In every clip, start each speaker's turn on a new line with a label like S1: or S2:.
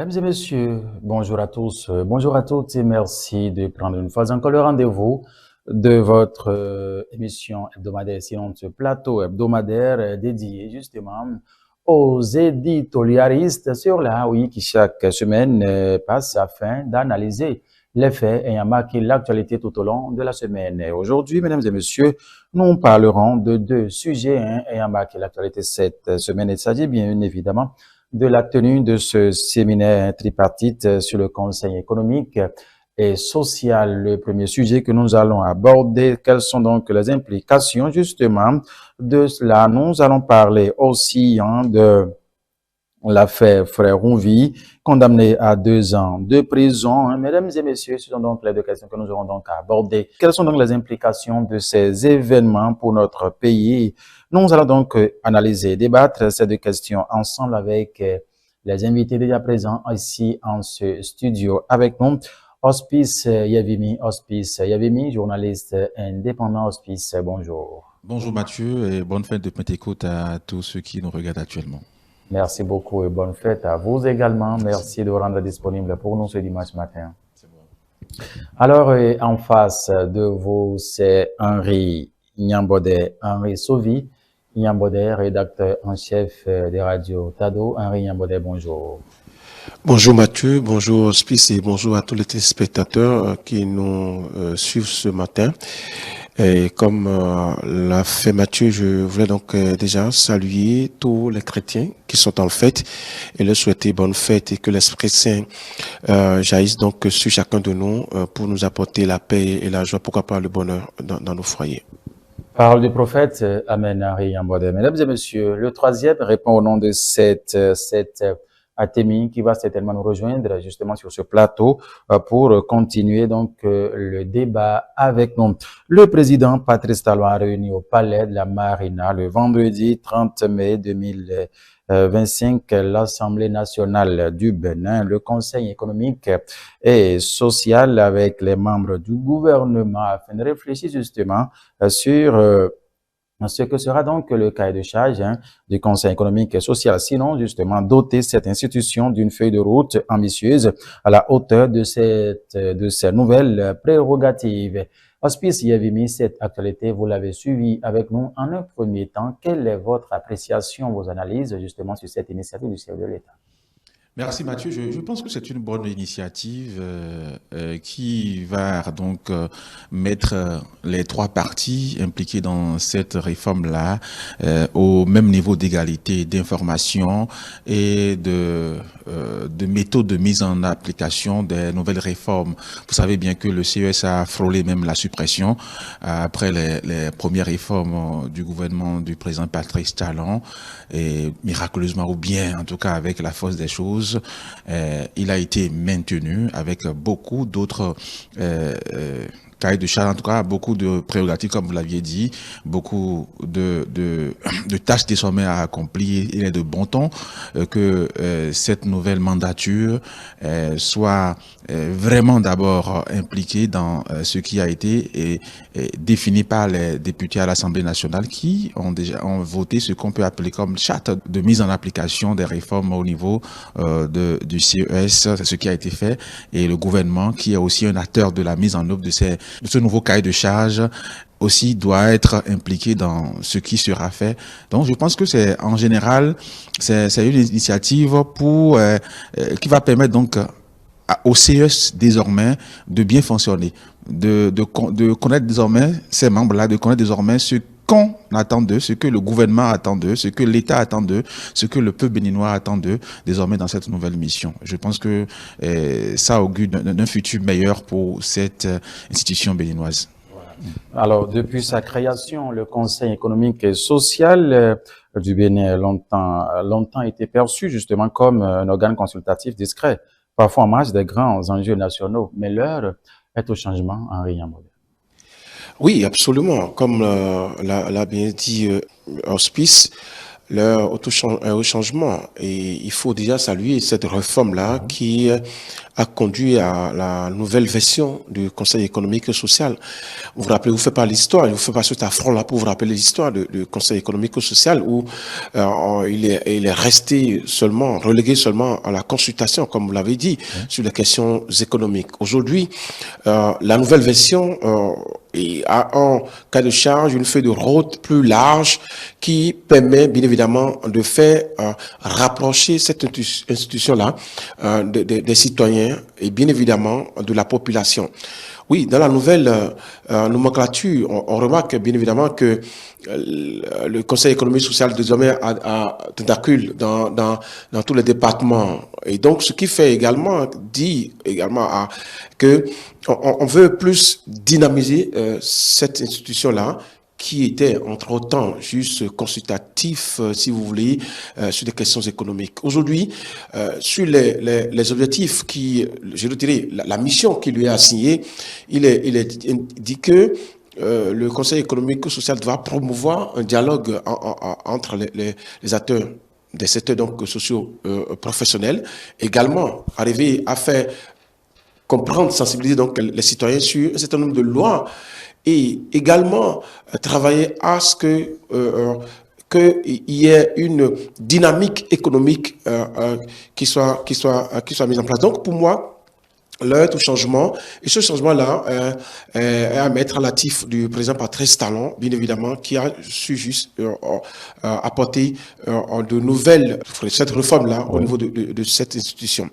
S1: Mesdames et messieurs, bonjour à tous, bonjour à toutes et merci de prendre une fois encore le rendez-vous de votre émission hebdomadaire, sinon ce plateau hebdomadaire dédié justement aux éditorialistes sur la oui qui chaque semaine passe afin d'analyser les faits ayant marqué l'actualité tout au long de la semaine. Et aujourd'hui, mesdames et messieurs, nous parlerons de deux sujets ayant marqué l'actualité cette semaine. Il s'agit bien évidemment de la tenue de ce séminaire tripartite sur le conseil économique et social. Le premier sujet que nous allons aborder, quelles sont donc les implications justement de cela? Nous allons parler aussi de l'affaire Frère Rouvi, condamné à 2 ans de prison. Mesdames et messieurs, ce sont donc les deux questions que nous aurons donc à aborder. Quelles sont donc les implications de ces événements pour notre pays? Nous allons donc analyser, débattre ces deux questions ensemble avec les invités déjà présents ici en ce studio avec nous. Hospice Yavimi, journaliste indépendant. Hospice, bonjour.
S2: Bonjour Mathieu et bonne fête de Pentecôte à tous ceux qui nous regardent actuellement.
S1: Merci beaucoup et bonne fête à vous également. Merci de vous rendre disponible pour nous ce dimanche matin. Alors, en face de vous, c'est Henri Nyambodé, Henri Sauvi Nyambodé, rédacteur en chef des radios Tado. Henri Nyambodé, bonjour.
S3: Bonjour Mathieu, bonjour Hospice et bonjour à tous les téléspectateurs qui nous suivent ce matin. Et comme l'a fait Mathieu, je voulais donc déjà saluer tous les chrétiens qui sont en fête et leur souhaiter bonne fête et que l'Esprit Saint jaillisse donc sur chacun de nous pour nous apporter la paix et la joie, pourquoi pas le bonheur dans nos foyers.
S1: Parole du prophète, Amen, Henri Nyambodé. Mesdames et messieurs, le troisième répond au nom de cette Atemi qui va certainement nous rejoindre justement sur ce plateau pour continuer donc le débat avec nous. Le président Patrice Talon a réuni au palais de la Marina le vendredi 30 mai 2025 l'Assemblée nationale du Bénin, le Conseil économique et social avec les membres du gouvernement afin de réfléchir justement sur ce que sera donc le cahier de charge du Conseil économique et social. Sinon, justement, doter cette institution d'une feuille de route ambitieuse à la hauteur de ces nouvelles prérogatives. Hospice Yavimi, cette actualité, vous l'avez suivie avec nous en un premier temps. Quelle est votre appréciation, vos analyses justement sur cette initiative du chef de l'État?
S2: Merci Mathieu. Je pense que c'est une bonne initiative qui va donc mettre les trois parties impliquées dans cette réforme-là au même niveau d'égalité, d'information et de méthode de mise en application des nouvelles réformes. Vous savez bien que le CES a frôlé même la suppression après les premières réformes du gouvernement du président Patrice Talon et miraculeusement ou bien en tout cas avec la force des choses, il a été maintenu avec beaucoup d'autres cahier de charge, en tout cas beaucoup de prérogatives comme vous l'aviez dit, beaucoup de tâches désormais à accomplir. Il est de bon ton que cette nouvelle mandature soit vraiment d'abord impliquée dans ce qui a été défini par les députés à l'Assemblée nationale qui ont voté ce qu'on peut appeler comme charte de mise en application des réformes au niveau du CES, c'est ce qui a été fait, et le gouvernement qui est aussi un acteur de la mise en œuvre de ce nouveau cahier de charge aussi doit être impliqué dans ce qui sera fait. Donc je pense que c'est en général c'est une initiative pour qui va permettre donc au CES désormais de bien fonctionner, de connaître désormais ces membres-là, de connaître désormais ce qu'on attend d'eux, ce que le gouvernement attend d'eux, ce que l'État attend d'eux, ce que le peuple béninois attend d'eux, désormais dans cette nouvelle mission. Je pense que ça augure d'un futur meilleur pour cette institution béninoise.
S1: Alors, depuis sa création, le Conseil économique et social du Bénin a longtemps été perçu justement comme un organe consultatif discret, parfois en marge des grands enjeux nationaux. Mais l'heure est au changement, Henri Nyambodé.
S3: Oui, absolument. Comme l'a bien dit Hospice, l'heure au changement. Et il faut déjà saluer cette réforme-là qui a conduit à la nouvelle version du Conseil économique et social. Vous vous rappelez, vous ne faites pas l'histoire, je vous fais pas cet affront-là pour vous rappeler l'histoire du Conseil économique et social où il est resté seulement, relégué seulement à la consultation, comme vous l'avez dit, sur les questions économiques. Aujourd'hui, la nouvelle version a en cas de charge une feuille de route plus large qui permet bien évidemment de faire rapprocher cette institution-là des citoyens et bien évidemment de la population. Oui, dans la nouvelle nomenclature, on remarque bien évidemment que le Conseil économique et social désormais a tentacule dans tous les départements. Et donc, ce qui fait également, dit également que on veut plus dynamiser cette institution-là, qui était entre-temps juste consultatif, si vous voulez, sur des questions économiques. Aujourd'hui, sur les objectifs je dirais, la mission qui lui est assignée, il est dit que le Conseil économique et social doit promouvoir un dialogue entre les acteurs des secteurs donc sociaux professionnels, également arriver à faire comprendre, sensibiliser donc les citoyens sur un certain nombre de lois et également travailler à ce qu'il y ait une dynamique économique qui soit mise en place. Donc pour moi, l'heure est au changement, et ce changement-là est à mettre à l'actif du président Patrice Talon, bien évidemment, qui a su juste apporter de nouvelles, cette réforme-là au niveau de cette institution.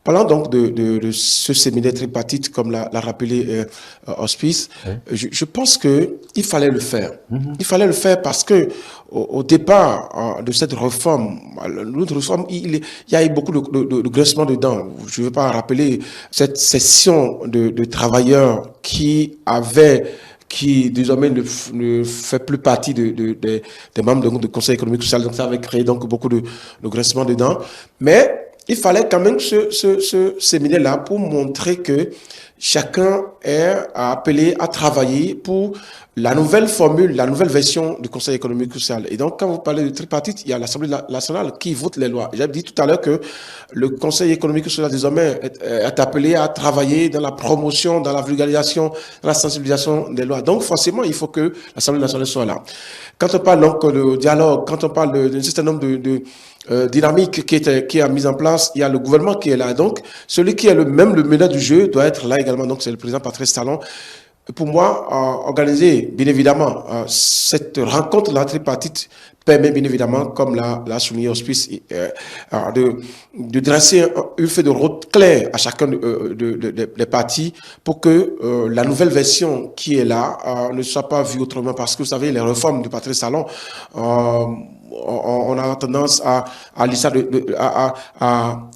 S3: Parlant donc de ce séminaire tripartite, comme l'a rappelé Hospice, je pense qu'il fallait le faire. Il fallait le faire parce que au départ de cette réforme, l'autre réforme, il y a eu beaucoup de grincements dedans. Je ne veux pas rappeler cette session de travailleurs qui désormais ne fait plus partie des membres du Conseil économique et social. Donc ça avait créé donc beaucoup de grincements dedans. Mais il fallait quand même ce séminaire-là pour montrer que chacun est appelé à travailler pour la nouvelle formule, la nouvelle version du Conseil économique et social. Et donc, quand vous parlez de tripartite, il y a l'Assemblée nationale qui vote les lois. J'avais dit tout à l'heure que le Conseil économique et social désormais est appelé à travailler dans la promotion, dans la vulgarisation, dans la sensibilisation des lois. Donc, forcément, il faut que l'Assemblée nationale soit là. Quand on parle donc de dialogue, quand on parle d'un certain nombre de dynamique qui est mise en place, il y a le gouvernement qui est là. Donc, celui qui est le meneur du jeu doit être là également. Donc, c'est le président Patrice Talon. Pour moi, organiser, bien évidemment, cette rencontre-là tripartite permet, bien évidemment, comme l'a souligné Hospice, de dresser une feuille de route claire à chacun des partis pour que la nouvelle version qui est là ne soit pas vue autrement. Parce que, vous savez, les réformes de Patrice Talon, on a tendance à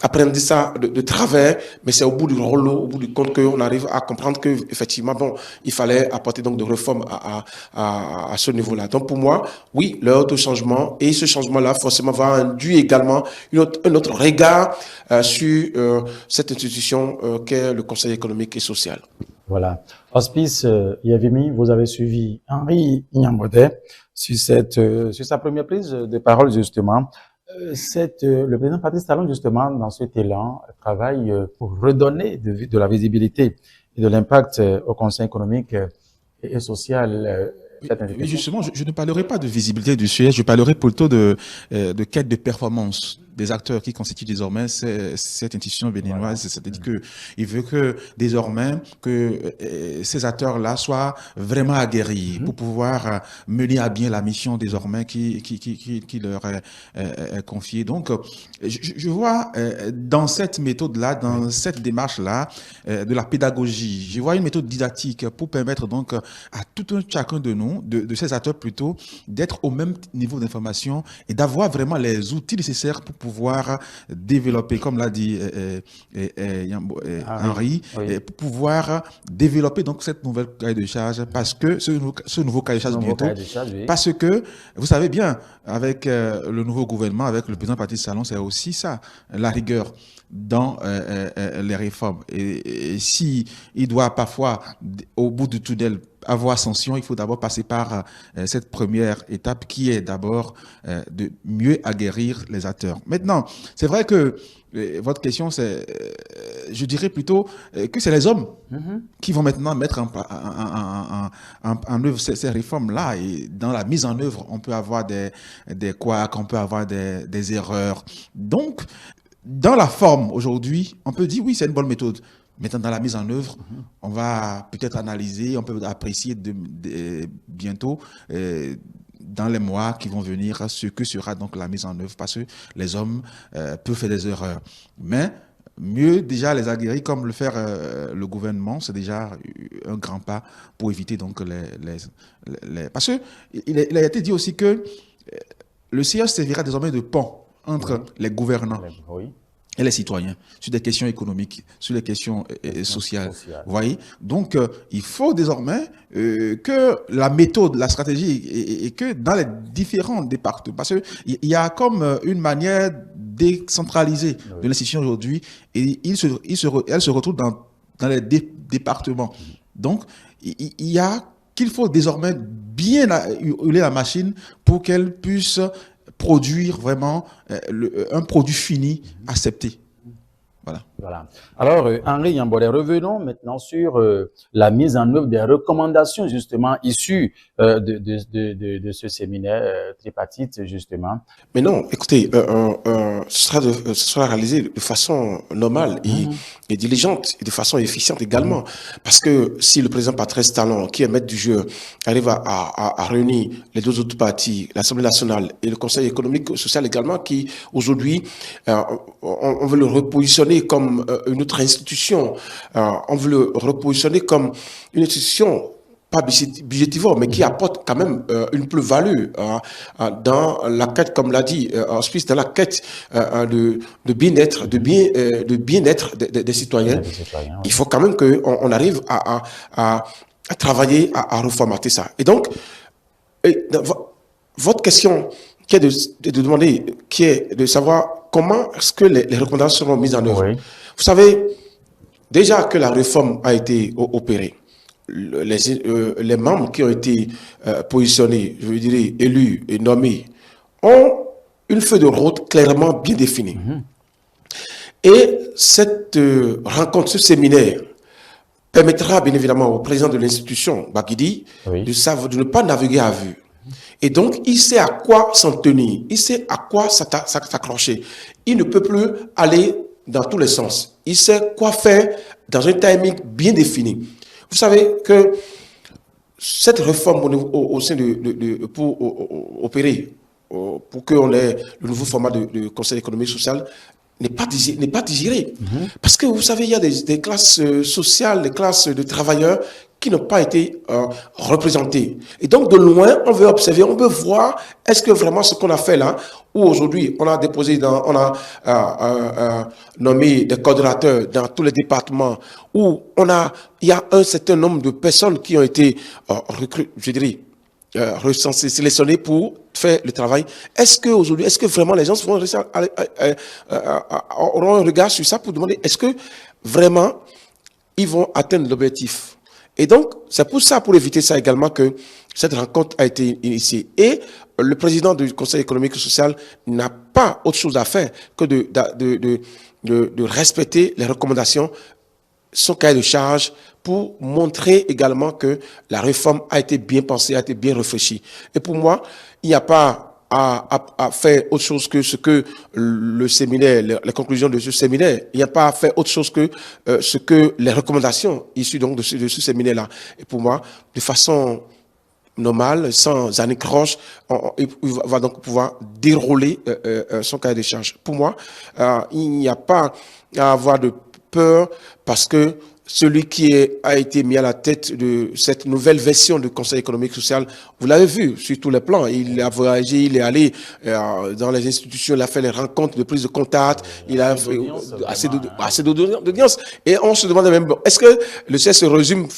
S3: appréhender ça de travers, mais c'est au bout du rouleau, au bout du compte qu'on arrive à comprendre que effectivement, bon, il fallait apporter donc des réformes à ce niveau-là. Donc pour moi, oui, l'heure est au changement, et ce changement-là forcément va induire également un autre regard sur cette institution qu'est le Conseil économique et social.
S1: Voilà. Hospice Yavimi, vous avez suivi Henri Nyambodet sur sa première prise de parole, justement. Le président Patrice Talon, justement, dans cet élan, travaille pour redonner de la visibilité et de l'impact au Conseil économique et social.
S2: Oui, justement, je ne parlerai pas de visibilité du sujet, je parlerai plutôt de quête de performance des acteurs qui constituent désormais cette institution béninoise. Voilà. C'est-à-dire que il veut que désormais que ces acteurs-là soient vraiment aguerris pour pouvoir mener à bien la mission désormais qui leur est confiée. Donc, je vois dans cette méthode-là, dans cette démarche-là, de la pédagogie, je vois une méthode didactique pour permettre donc à tout un chacun de nous, de ces acteurs plutôt, d'être au même niveau d'information et d'avoir vraiment les outils nécessaires pour pouvoir développer, comme l'a dit Henri, pour pouvoir développer donc cette nouvelle cahier de charge, parce que ce nouveau cahier de charge bientôt, parce que vous savez bien, avec le nouveau gouvernement, avec le président Patrice Talon, c'est aussi ça, la rigueur dans les réformes. Et si il doit parfois, au bout du tunnel, avoir sanction, il faut d'abord passer par cette première étape qui est d'abord de mieux aguerrir les acteurs. Maintenant, c'est vrai que votre question, c'est, je dirais plutôt que c'est les hommes qui vont maintenant mettre en œuvre ces réformes-là. Et dans la mise en œuvre, on peut avoir des couacs, on peut avoir des erreurs. Donc, dans la forme, aujourd'hui, on peut dire oui, c'est une bonne méthode. Maintenant, dans la mise en œuvre, on va peut-être analyser, on peut apprécier bientôt, dans les mois qui vont venir, ce que sera donc la mise en œuvre, parce que les hommes peuvent faire des erreurs. Mais mieux déjà les aguerrir comme le faire le gouvernement, c'est déjà un grand pas pour éviter donc parce que il a été dit aussi que le CH servira désormais de pont entre les gouvernants et les citoyens sur des questions économiques, sur les questions sociales. Vous voyez? Donc, il faut désormais que la méthode, la stratégie, et que dans les différents départements, parce qu'il y a comme une manière décentralisée de l'institution aujourd'hui, et elle se retrouve dans les départements. Donc, il y a qu'il faut désormais bien huiler la machine pour qu'elle puisse produire vraiment un produit fini accepté.
S1: Voilà. Alors, Henri Yambole, revenons maintenant sur la mise en œuvre des recommandations justement issues de ce séminaire tripartite justement.
S3: Mais non, écoutez, ce sera réalisé de façon normale et diligente et de façon efficiente également. Parce que si le président Patrice Talon, qui est maître du jeu, arrive à réunir les deux autres partis, l'Assemblée nationale et le Conseil économique et social également, qui aujourd'hui, on veut le repositionner comme une autre institution, on veut le repositionner comme une institution pas budgétivore, mais qui apporte quand même une plus-value dans la quête, comme l'a dit Auspice, dans la quête de bien-être, de bien-être des citoyens. Il faut quand même qu'on arrive à travailler, à reformater ça. Et donc, votre question qui est de demander, qui est de savoir comment est-ce que les recommandations seront mises en œuvre. Oui. Vous savez, déjà que la réforme a été opérée, les membres qui ont été positionnés, je veux dire élus et nommés, ont une feuille de route clairement bien définie. Et cette rencontre, ce séminaire, permettra bien évidemment au président de l'institution, Bakidi, de ne pas naviguer à vue. Et donc, il sait à quoi s'en tenir, il sait à quoi s'accrocher. Il ne peut plus aller dans tous les sens. Il sait quoi faire dans un timing bien défini. Vous savez que cette réforme au sein pour opérer, pour qu'on ait le nouveau format de Conseil économique et social, n'est pas digéré. Parce que vous savez, il y a des classes sociales, des classes de travailleurs qui n'ont pas été représentées. Et donc, de loin, on veut observer, on veut voir, est-ce que vraiment ce qu'on a fait là, où aujourd'hui, on a déposé, on a nommé des coordonnateurs dans tous les départements, où il y a un certain nombre de personnes qui ont été recensées, sélectionnées pour faire le travail. Est-ce que aujourd'hui, est-ce que vraiment les gens auront un regard sur ça pour demander, est-ce que vraiment ils vont atteindre l'objectif? Et donc, c'est pour ça, pour éviter ça également, que cette rencontre a été initiée. Et le président du Conseil économique et social n'a pas autre chose à faire que de respecter les recommandations, son cahier de charge, pour montrer également que la réforme a été bien pensée, a été bien réfléchie. Et pour moi, il n'y a pas à faire autre chose que ce que le séminaire, les conclusions de ce séminaire, il n'y a pas à faire autre chose que ce que les recommandations issues donc de ce séminaire-là. Et pour moi, de façon normale, sans anicroche, il va donc pouvoir dérouler son cahier de charges. Pour moi, il n'y a pas à avoir de peur parce que celui qui a été mis à la tête de cette nouvelle version du Conseil économique et social, vous l'avez vu sur tous les plans. Il a voyagé, il est allé dans les institutions, il a fait les rencontres de prise de contact, il a fait assez d'audience. Et on se demande même, est-ce que le CS se résume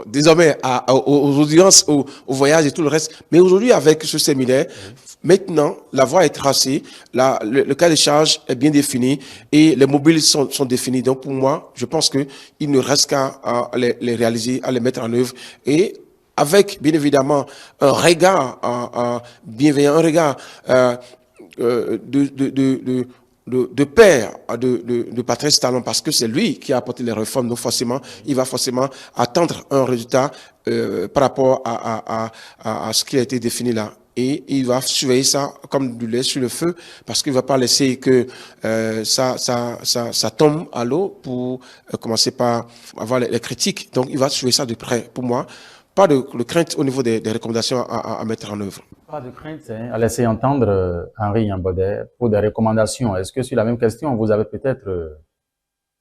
S3: désormais aux audiences, aux voyages et tout le reste? Mais aujourd'hui, avec ce séminaire, maintenant, la voie est tracée, le cas de charge est bien défini et les mobiles sont définis. Donc pour moi, je pense qu'il ne reste qu'à les réaliser, à les mettre en œuvre. Et avec bien évidemment un regard bienveillant, un regard de père de Patrice Talon, parce que c'est lui qui a apporté les réformes. Donc forcément, il va forcément attendre un résultat par rapport à ce qui a été défini là. Et il va surveiller ça comme du lait sur le feu, parce qu'il ne va pas laisser que ça tombe à l'eau pour commencer par avoir les critiques. Donc il va surveiller ça de près. Pour moi, pas de crainte au niveau des recommandations à mettre en œuvre.
S1: Pas de crainte hein, à laisser entendre Henri Yambaudet pour des recommandations. Est-ce que sur la même question, vous avez peut-être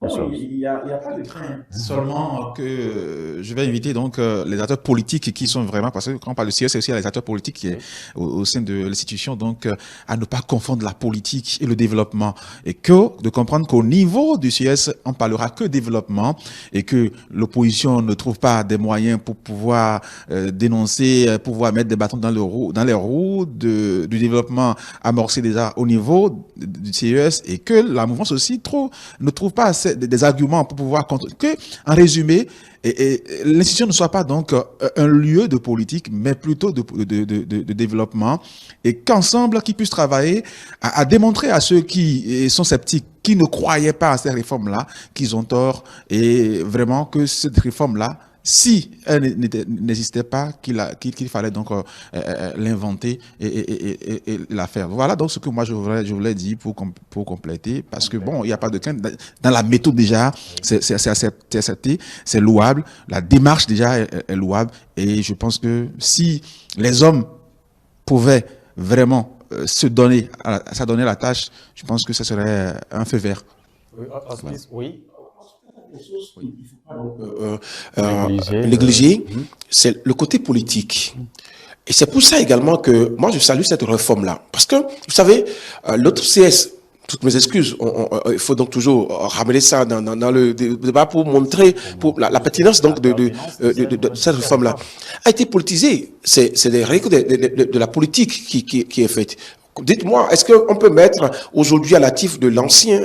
S2: non, il y a pas de crainte. Seulement que je vais inviter donc les acteurs politiques qui sont vraiment, parce que quand on parle de CIS, c'est aussi les acteurs politiques qui est au sein de l'institution, donc à ne pas confondre la politique et le développement, et que de comprendre qu'au niveau du CIS, on parlera que développement, et que l'opposition ne trouve pas des moyens pour pouvoir dénoncer, pouvoir mettre des bâtons dans les roues du développement amorcé déjà au niveau du CIS, et que la mouvance aussi ne trouve pas assez des arguments pour pouvoir que, en résumé, et l'institution ne soit pas donc un lieu de politique, mais plutôt de développement, et qu'ensemble, qu'ils puissent travailler à démontrer à ceux qui sont sceptiques, qui ne croyaient pas à ces réformes-là, qu'ils ont tort, et vraiment que cette réforme-là, si elle n'existait pas, qu'il fallait donc l'inventer et la faire. Voilà donc ce que moi je voulais dire pour compléter, parce que bon, il n'y a pas de crainte. Dans la méthode déjà, c'est accepté, c'est louable. La démarche déjà est louable, et je pense que si les hommes pouvaient vraiment s'adonner la tâche, je pense que ce serait un feu vert.
S1: Oui.
S3: Négliger, c'est le côté politique. Et c'est pour ça également que moi je salue cette réforme-là. Parce que, vous savez, l'autre CS, toutes mes excuses, il faut donc toujours ramener ça dans le débat pour montrer pour la pertinence donc de cette réforme-là, a été politisée. C'est des règles de la politique qui est faite. Dites-moi, est-ce qu'on peut mettre aujourd'hui à l'actif de l'ancien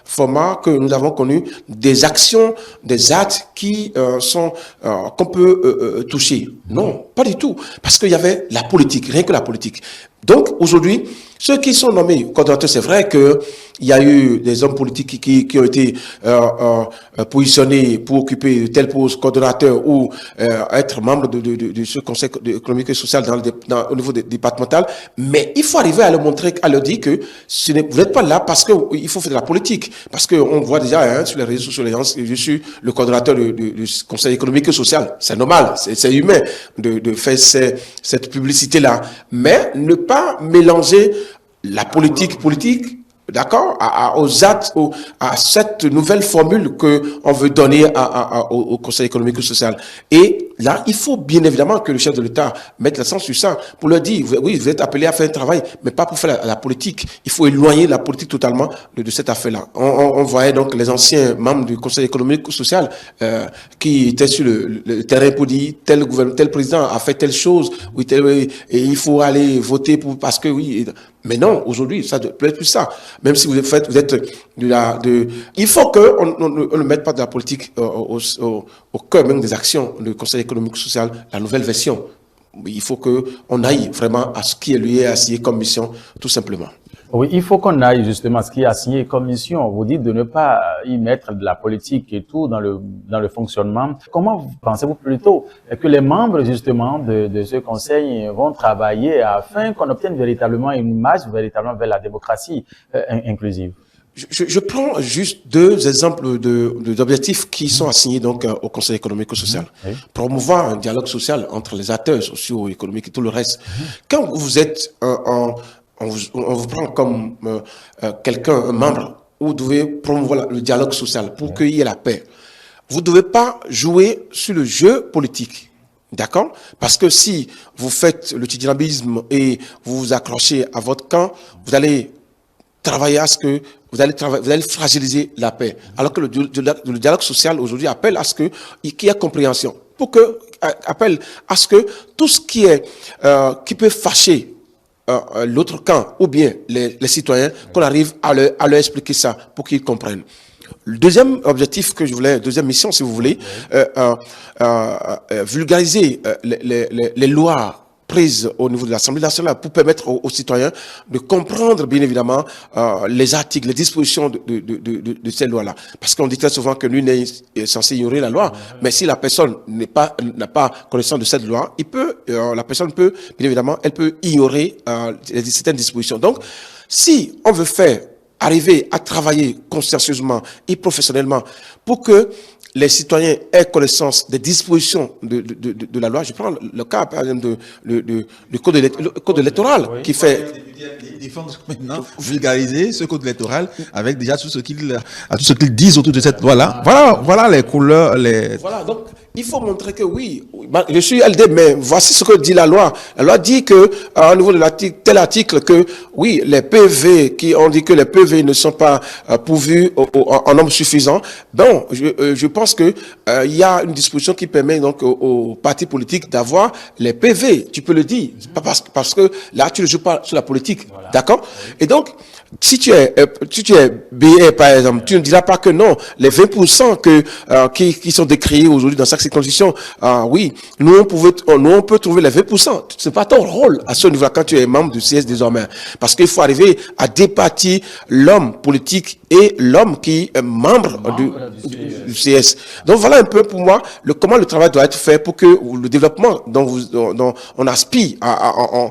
S3: format que nous avons connu des actions, des actes qui qu'on peut toucher? Non, pas du tout. Parce qu'il y avait la politique, rien que la politique. Donc, aujourd'hui, ceux qui sont nommés coordonnateurs, c'est vrai qu'il y a eu des hommes politiques qui ont été positionnés pour occuper de tels postes, coordonnateurs ou être membre de ce conseil économique et social au niveau départemental. Mais il faut arriver à leur montrer, à leur dire que vous n'êtes pas là parce qu'il faut faire de la politique. Parce qu'on voit déjà sur les réseaux sociaux, je suis le coordonnateur du conseil économique et social. C'est normal, c'est humain de faire cette publicité-là. Mais ne pas mélanger la politique, d'accord, aux actes, à cette nouvelle formule que on veut donner au Conseil économique et social. Et là, il faut bien évidemment que le chef de l'État mette l'accent sur ça pour leur dire, oui, vous êtes appelé à faire un travail, mais pas pour faire la politique. Il faut éloigner la politique totalement de cette affaire-là. On voyait donc les anciens membres du Conseil économique et social qui étaient sur le terrain pour dire tel président a fait telle chose, oui, et il faut aller voter parce que oui. Mais non, aujourd'hui, ça ne peut être plus ça. Même si vous êtes il faut qu'on ne mette pas de la politique au cœur même des actions du Conseil économique et social, la nouvelle version. Il faut qu'on aille vraiment à ce qui lui est assigné comme mission, tout simplement.
S1: Oui, il faut qu'on aille justement à ce qui est assigné comme mission. Vous dites de ne pas y mettre de la politique et tout dans le fonctionnement. Comment pensez-vous plutôt que les membres justement de ce conseil vont travailler afin qu'on obtienne véritablement une marche véritablement vers la démocratie inclusive?
S3: Je prends juste deux exemples d'objectifs qui sont assignés donc au Conseil économique et social. Oui. Promouvoir un dialogue social entre les acteurs sociaux, économiques et tout le reste. Quand vous êtes on vous prend comme quelqu'un, un membre, où vous devez promouvoir le dialogue social pour qu'il y ait la paix. Vous ne devez pas jouer sur le jeu politique. D'accord? Parce que si vous faites le tidjinabisme et vous vous accrochez à votre camp, vous allez travailler à ce que vous allez fragiliser la paix. Alors que le dialogue social aujourd'hui appelle à ce qu'il y ait compréhension. Appelle à ce que tout ce qui peut fâcher l'autre camp ou bien les citoyens, qu'on arrive à leur expliquer ça pour qu'ils comprennent. Le deuxième objectif que je voulais, deuxième mission, si vous voulez, vulgariser les lois prises au niveau de l'Assemblée nationale pour permettre aux citoyens de comprendre, bien évidemment, les articles, les dispositions de ces lois-là. Parce qu'on dit très souvent que nul n'est censé ignorer la loi, mais si la personne n'a pas connaissance de cette loi, la personne peut, bien évidemment, elle peut ignorer certaines dispositions. Donc, si on veut arriver à travailler consciencieusement et professionnellement pour que les citoyens aient connaissance des dispositions de la loi. Je prends le cas, par exemple, du code électoral, oui, qui fait...
S2: Défendre maintenant, vulgariser ce code électoral avec déjà tout ce qu'ils disent autour de cette loi-là. Voilà les couleurs,
S3: Voilà, donc il faut montrer que oui, je suis LD, mais voici ce que dit la loi. La loi dit que, au niveau de tel article, que oui, les PV, on dit que les PV ne sont pas pourvus en nombre suffisant. Bon, je pense que il y a une disposition qui permet donc aux partis politiques d'avoir les PV. Tu peux le dire, parce que là tu ne joues pas sur la politique, voilà. D'accord? Oui. Et donc si tu es BA par exemple, tu ne diras pas que non, les 20% qui sont décriés aujourd'hui dans chaque circonscription, oui, nous on peut trouver les 20%. C'est pas ton rôle à ce niveau-là quand tu es membre du CS désormais, parce qu'il faut arriver à départir l'homme politique et l'homme qui est membre du CS. Donc voilà un peu pour moi comment le travail doit être fait pour que le développement dont on aspire à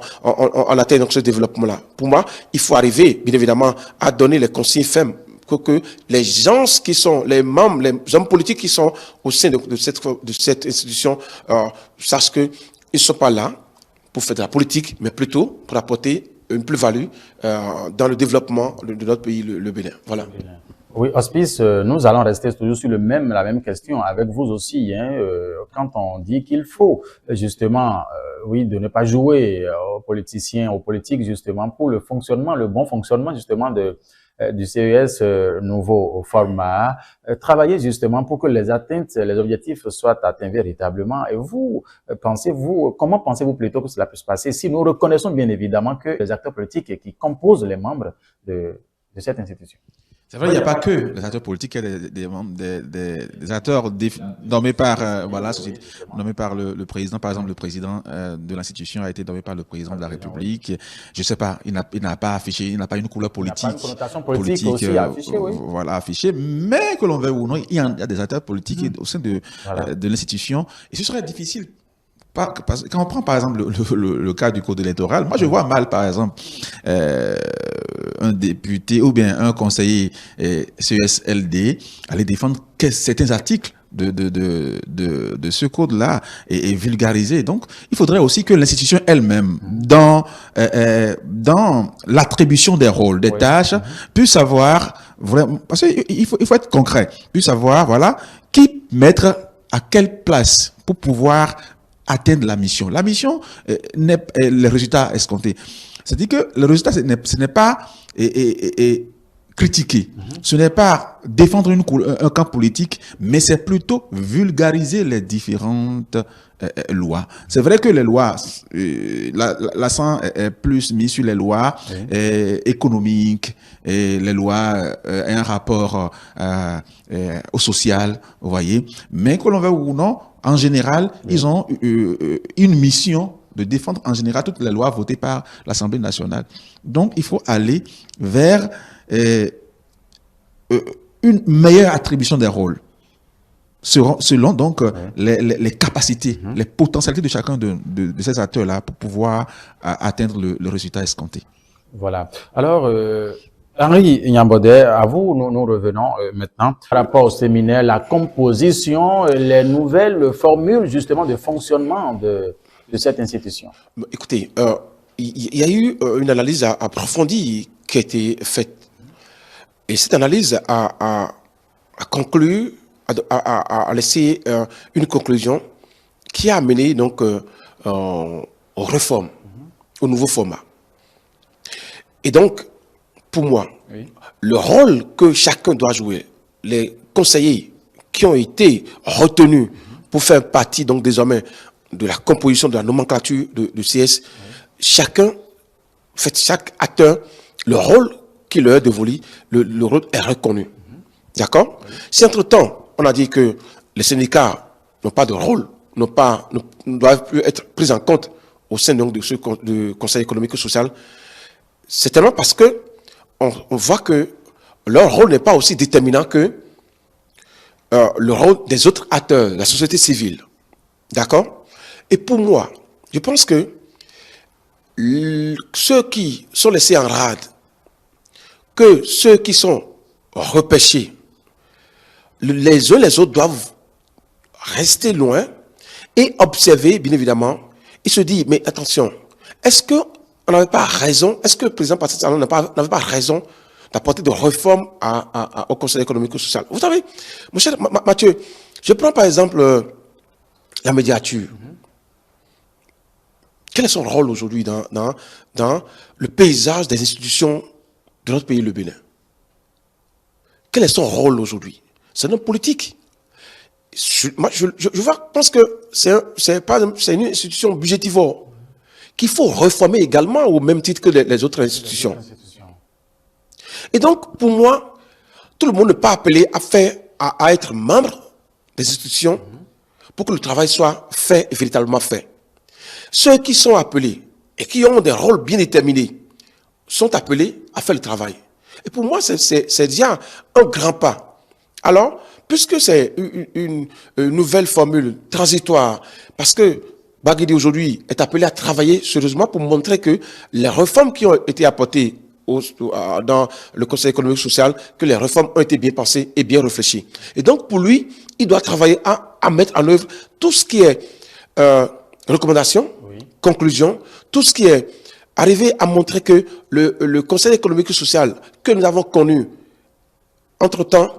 S3: atteindre ce développement-là. Pour moi, il faut arriver, bien évidemment, à donner les consignes fermes pour que les gens qui sont les membres, les hommes politiques qui sont au sein de cette institution sachent qu'ils ne sont pas là pour faire de la politique, mais plutôt pour apporter une plus-value dans le développement de notre pays, le Bénin. Voilà.
S1: Oui, Hospice, nous allons rester toujours sur la même question avec vous aussi, hein, quand on dit qu'il faut justement, oui, de ne pas jouer aux politiciens, aux politiques justement pour le bon fonctionnement justement du CES nouveau format, travailler justement pour que les objectifs soient atteints véritablement. Et comment pensez-vous plutôt que cela peut se passer si nous reconnaissons bien évidemment que les acteurs politiques qui composent les membres de cette institution?
S2: C'est vrai, il n'y a pas que les acteurs politiques, il y a des acteurs nommés par nommés par le président. Par exemple, le président de l'institution a été nommé par le président de la République. Je sais pas, il n'a pas affiché, il n'a pas une couleur politique. Il n'a pas une connotation politique aussi affichée, oui. Voilà, affichée. Mais que l'on veuille ou non, il y a des acteurs politiques au sein de l'institution. Et ce serait difficile. Quand on prend par exemple le cas du code électoral, moi je vois mal par exemple un député ou bien un conseiller CESLD aller défendre certains articles de ce code-là et vulgariser. Donc, il faudrait aussi que l'institution elle-même, dans l'attribution des rôles, des tâches, puisse savoir vraiment, parce qu'il faut être concret, puisse savoir, voilà, qui mettre à quelle place pour pouvoir atteindre la mission. La mission n'est le résultat escompté. C'est-à-dire que le résultat, ce n'est pas critiquer, ce n'est pas défendre un camp politique, mais c'est plutôt vulgariser les différentes lois. C'est vrai que les lois, l'accent est plus mis sur les lois économiques, et les lois un rapport au social, vous voyez. Mais que l'on veut ou non, en général, ils ont une mission de défendre en général toutes les lois votées par l'Assemblée nationale. Donc, il faut aller vers une meilleure attribution des rôles, selon donc les capacités, les potentialités de chacun de ces acteurs-là pour pouvoir atteindre le résultat escompté.
S1: Voilà. Alors, Henri Nyambodé, à vous, nous revenons maintenant par rapport au séminaire, la composition, les nouvelles formules justement de fonctionnement de cette institution.
S3: Écoutez, il y a eu une analyse approfondie qui a été faite. Et cette analyse a conclu, a laissé une conclusion qui a amené donc aux réformes, au nouveau format. Et donc, pour moi, le rôle que chacun doit jouer, les conseillers qui ont été retenus pour faire partie donc désormais de la composition de la nomenclature de CS, chaque acteur, le rôle qui leur est dévolu, le rôle est reconnu. D'accord? Si entre-temps, on a dit que les syndicats n'ont pas de rôle, ne doivent plus être pris en compte au sein donc, du Conseil économique et social, c'est tellement parce que on voit que leur rôle n'est pas aussi déterminant que le rôle des autres acteurs, la société civile. D'accord? Et pour moi, je pense que ceux qui sont laissés en rade, que ceux qui sont repêchés, les uns les autres doivent rester loin et observer, bien évidemment, et se dire, mais attention, est-ce qu'on n'avait pas raison, est-ce que le président Patrice Talon n'avait pas raison d'apporter des réformes au Conseil économique et social? Vous savez, mon cher Mathieu, je prends par exemple la médiature. Quel est son rôle aujourd'hui dans le paysage des institutions de notre pays, le Bénin? Quel est son rôle aujourd'hui? C'est un homme politique. Je pense que c'est une institution budgétivore qu'il faut réformer également au même titre que les autres institutions. Et donc, pour moi, tout le monde n'est pas appelé à être membre des institutions pour que le travail soit fait et véritablement fait. Ceux qui sont appelés et qui ont des rôles bien déterminés sont appelés à faire le travail. Et pour moi, c'est déjà un grand pas. Alors, puisque c'est une nouvelle formule transitoire, parce que Baguedi aujourd'hui est appelé à travailler sérieusement pour montrer que les réformes qui ont été apportées dans le Conseil économique et social, que les réformes ont été bien pensées et bien réfléchies. Et donc, pour lui, il doit travailler à mettre en œuvre tout ce qui est recommandations, conclusions, tout ce qui est arrivé à montrer que le Conseil économique et social que nous avons connu entre-temps,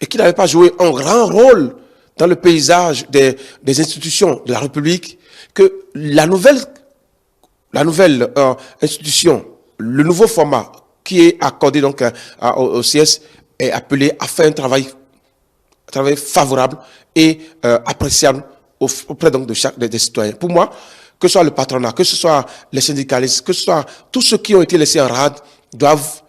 S3: et qui n'avait pas joué un grand rôle dans le paysage des institutions de la République, que la nouvelle institution, le nouveau format qui est accordé donc au CS est appelé à faire un travail favorable et appréciable auprès donc des citoyens. Pour moi, que ce soit le patronat, que ce soit les syndicalistes, que ce soit tous ceux qui ont été laissés en rade, doivent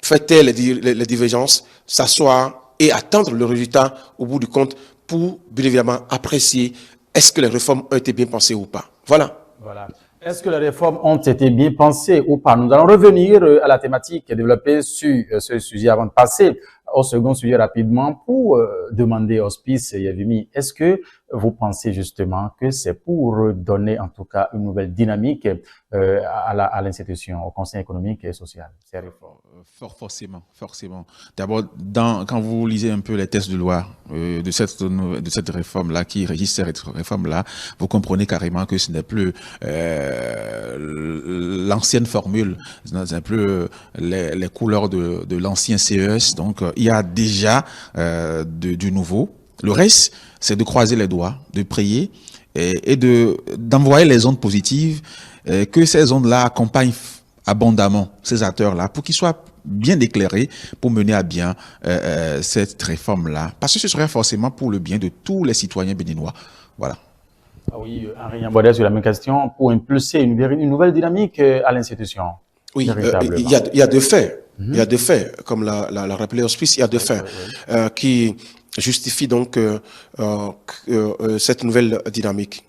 S3: faire taire les divergences, s'asseoir et attendre le résultat au bout du compte pour, bien évidemment, apprécier est-ce que les réformes ont été bien pensées ou pas. Voilà.
S1: Voilà. Est-ce que les réformes ont été bien pensées ou pas? Nous allons revenir à la thématique développée sur ce sujet avant de passer au second sujet rapidement pour demander Hospice Yavimi, est-ce que vous pensez justement que c'est pour donner en tout cas une nouvelle dynamique à l'institution, au Conseil économique et social, ces réformes?
S2: Forcément. D'abord, quand vous lisez un peu les textes de loi de cette réforme-là, qui régissent cette réforme-là, vous comprenez carrément que ce n'est plus l'ancienne formule, c'est plus les couleurs de l'ancien CES. Donc, il y a déjà du nouveau. Le reste, c'est de croiser les doigts, de prier et d'envoyer les ondes positives, que ces ondes-là accompagnent abondamment ces acteurs-là pour qu'ils soient bien éclairés pour mener à bien cette réforme-là. Parce que ce serait forcément pour le bien de tous les citoyens béninois. Voilà.
S1: Ah oui, Henri Yambouadé sur la même question, pour impulser une nouvelle dynamique à l'institution.
S3: Oui, il y a deux faits. Il y a deux faits, comme l'a rappelé Hospice, il y a deux faits qui justifient donc cette nouvelle dynamique.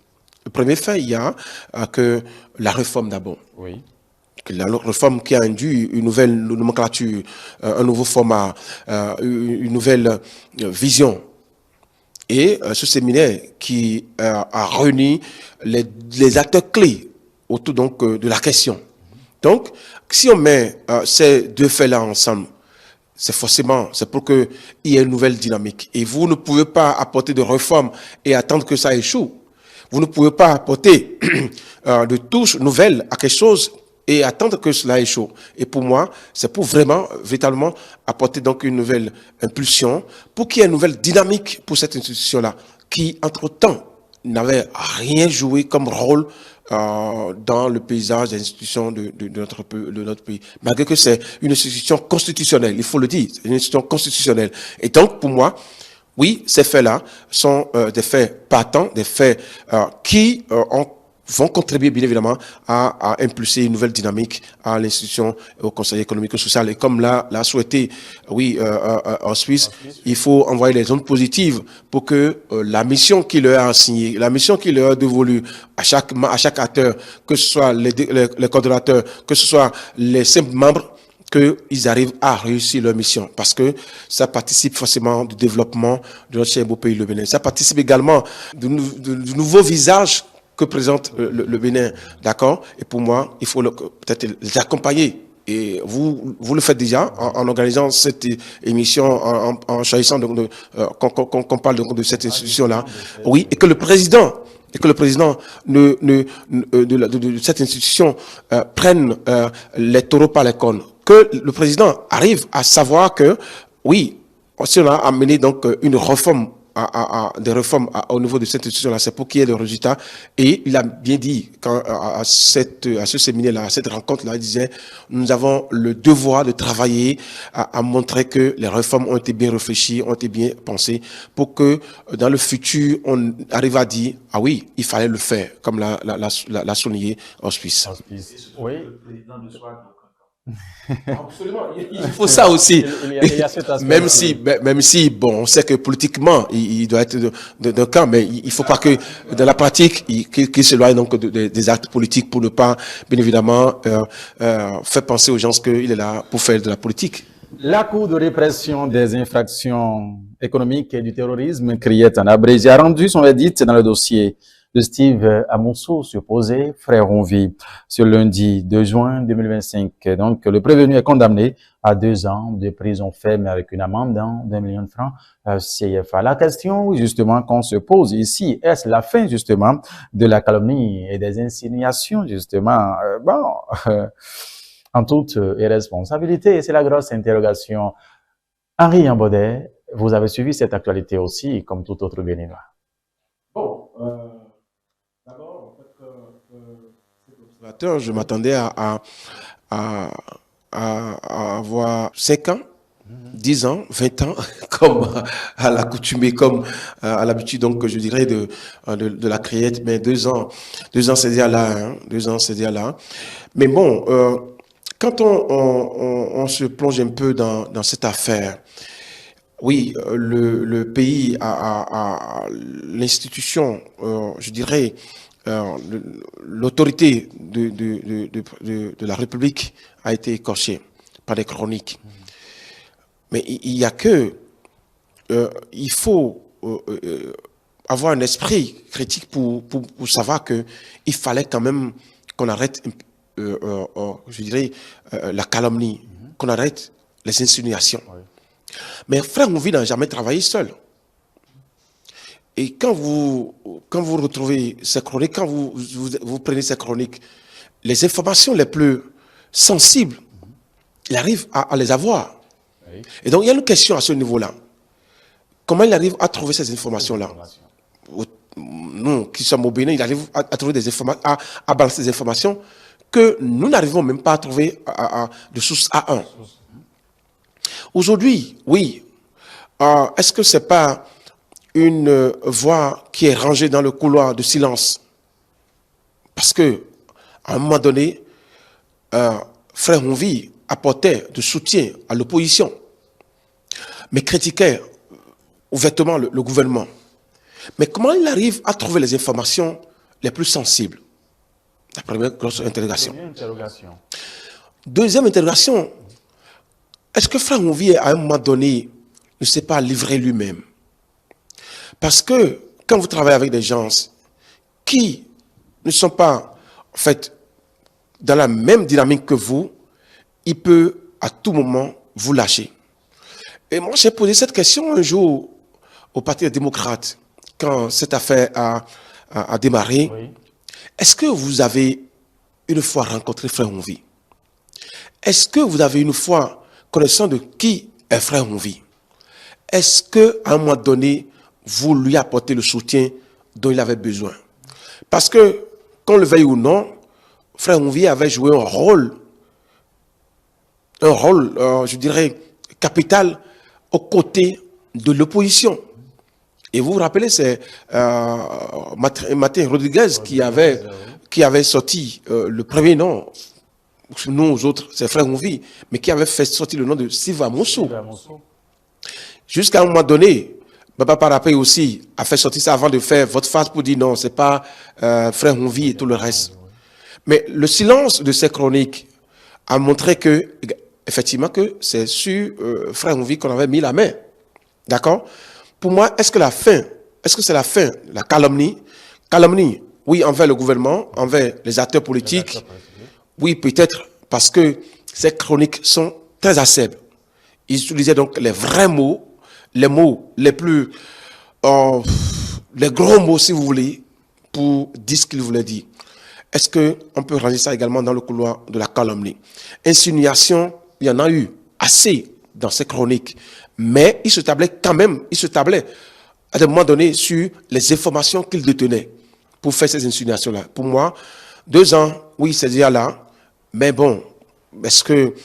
S3: Le premier fait, il y a que la réforme d'abord.
S1: Oui.
S3: La réforme qui a induit une nouvelle nomenclature, un nouveau format, une nouvelle vision. Et ce séminaire qui a réuni les acteurs clés autour donc de la question. Donc, si on met ces deux faits-là ensemble, c'est pour qu'il y ait une nouvelle dynamique. Et vous ne pouvez pas apporter de réformes et attendre que ça échoue. Vous ne pouvez pas apporter de touches nouvelles à quelque chose et attendre que cela échoue. Et pour moi, c'est pour véritablement apporter donc une nouvelle impulsion, pour qu'il y ait une nouvelle dynamique pour cette institution-là, qui, entre-temps, n'avait rien joué comme rôle dans le paysage des institutions de notre pays. Malgré que c'est une institution constitutionnelle, il faut le dire, c'est une institution constitutionnelle. Et donc, pour moi, oui, ces faits-là sont des faits patents, des faits qui ont vont contribuer bien évidemment à impulser une nouvelle dynamique à l'institution, au Conseil économique et social. Et comme l'a souhaité, oui, en Suisse, il faut envoyer les ondes positives pour que la mission qui leur a assignée, la mission qui leur a dévolue à chaque acteur, que ce soit les coordonnateurs, que ce soit les simples membres, qu'ils arrivent à réussir leur mission, parce que ça participe forcément du développement de notre cher beau pays, le Bénin. Ça participe également du nouveau visage que présente le Bénin, d'accord? Et pour moi, il faut peut-être les accompagner. Et vous le faites déjà en organisant cette émission, en choisissant qu'on parle de cette institution-là. Oui, et que le président de cette institution prenne les taureaux par les cornes. Que le président arrive à savoir que, oui, si on a amené donc une réforme, des réformes au niveau de cette institution-là, c'est pour qu'il y ait le résultat. Et il a bien dit, à ce séminaire-là, à cette rencontre-là, il disait, nous avons le devoir de travailler à montrer que les réformes ont été bien réfléchies, ont été bien pensées, pour que dans le futur, on arrive à dire, ah oui, il fallait le faire, comme l'a souligné Hospice.
S1: Oui.
S3: Absolument, il faut ça aussi.
S1: Il y a cet aspect
S3: même si, bon, on sait que politiquement, il doit être d'un camp, mais il faut pas que, dans la pratique, qu'il s'éloigne donc des actes politiques pour ne pas, bien évidemment, faire penser aux gens qu'il est là pour faire de la politique.
S1: La Cour de répression des infractions économiques et du terrorisme, criait en abrégé, a rendu son verdict dans le dossier de Steve Amonso, supposé frère Onvi, ce lundi 2 juin 2025. Donc, le prévenu est condamné à 2 ans de prison ferme avec une amende d'1 million de francs CFA. La question, justement, qu'on se pose ici, est-ce la fin, justement, de la calomnie et des insinuations, justement, en toute irresponsabilité? C'est la grosse interrogation. Henri Ambaudet, vous avez suivi cette actualité aussi, comme tout autre Béninois.
S3: Bon, d'abord, en fait, cet observateur, je m'attendais à avoir 5 ans, 10 ans, 20 ans, comme à l'accoutumée, comme à l'habitude, donc, je dirais, de la criette, mais 2 ans, c'est déjà là, hein, 2 ans, c'est déjà là. Mais bon, quand on se plonge un peu dans cette affaire, oui, le pays l'institution, je dirais, l'autorité de la République a été écorchée par des chroniques. Mais il y a que, il faut avoir un esprit critique pour savoir que il fallait quand même qu'on arrête, je dirais, la calomnie, qu'on arrête les insinuations. Oui. Mais frère Onvi n'a jamais travaillé seul. Et quand vous retrouvez ces chroniques, quand vous prenez ces chroniques, les informations les plus sensibles, il arrive à les avoir. Oui. Et donc, il y a une question à ce niveau-là. Comment il arrive à trouver ces informations-là? Nous, qui sommes au Bénin, il arrive à trouver des informations, à balancer des informations que nous n'arrivons même pas à trouver de source A1. Aujourd'hui, oui, est-ce que c'est pas une voix qui est rangée dans le couloir de silence? Parce que, à un moment donné, frère Onvi apportait de soutien à l'opposition, mais critiquait ouvertement le gouvernement. Mais comment il arrive à trouver les informations les plus sensibles? La première grosse interrogation. Deuxième interrogation. Est-ce que frère Onvi, à un moment donné, ne s'est pas livré lui-même? Parce que quand vous travaillez avec des gens qui ne sont pas, en fait, dans la même dynamique que vous, il peut à tout moment vous lâcher. Et moi, j'ai posé cette question un jour au Parti des démocrates, quand cette affaire a démarré. Oui. Est-ce que vous avez une fois rencontré frère Onvi? Est-ce que vous avez une fois connaissant de qui est frère Onvi? Est-ce qu'à un moment donné, vous lui apportez le soutien dont il avait besoin? Parce que, qu'on le veuille ou non, frère Onvi avait joué un rôle, je dirais, capital aux côtés de l'opposition. Et vous vous rappelez, c'est Martin Rodriguez qui avait qui avait sorti le premier nom, nous aux autres, c'est Frère Onvi, mais qui avait fait sortir le nom de Steve Amonso. Jusqu'à un moment donné, Baba Parapé aussi a fait sortir ça avant de faire votre face pour dire non, c'est pas Frère Onvi et tout le reste. Mais le silence de ces chroniques a montré que, effectivement, que c'est sur Frère Onvi qu'on avait mis la main. D'accord? Pour moi, est-ce que c'est la fin, la calomnie? Calomnie, oui, envers le gouvernement, envers les acteurs politiques. Oui, peut-être parce que ces chroniques sont très acerbes. Ils utilisaient donc les vrais mots, les mots les plus, les gros mots si vous voulez, pour dire ce qu'ils voulaient dire. Est-ce qu'on peut ranger ça également dans le couloir de la calomnie? Insinuation, il y en a eu assez dans ces chroniques, mais ils se tablaient quand même, à des moments donnés sur les informations qu'ils détenaient pour faire ces insinuations-là. Pour moi, 2 ans, oui, c'est déjà là, mais bon, est-ce que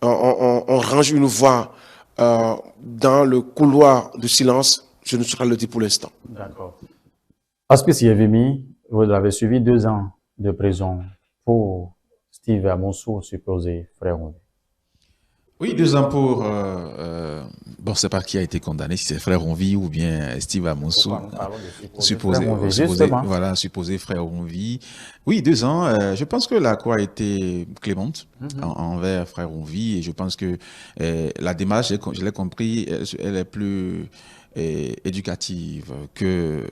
S3: on range une voix dans le couloir de silence? Je ne saurais le dire pour l'instant.
S1: D'accord. Aspis Yevimi, vous l'avez suivi 2 ans de prison pour Steve Amonso, supposé frère Onvi.
S2: Oui, 2 ans pour... bon, c'est pas qui a été condamné, si c'est frère Onvi ou bien Steve Amonso. Supposé frère Onvi. Oui, 2 ans. Je pense que la Cour a été clémente envers frère Onvi et je pense que la démarche, je l'ai compris, elle est plus éducative que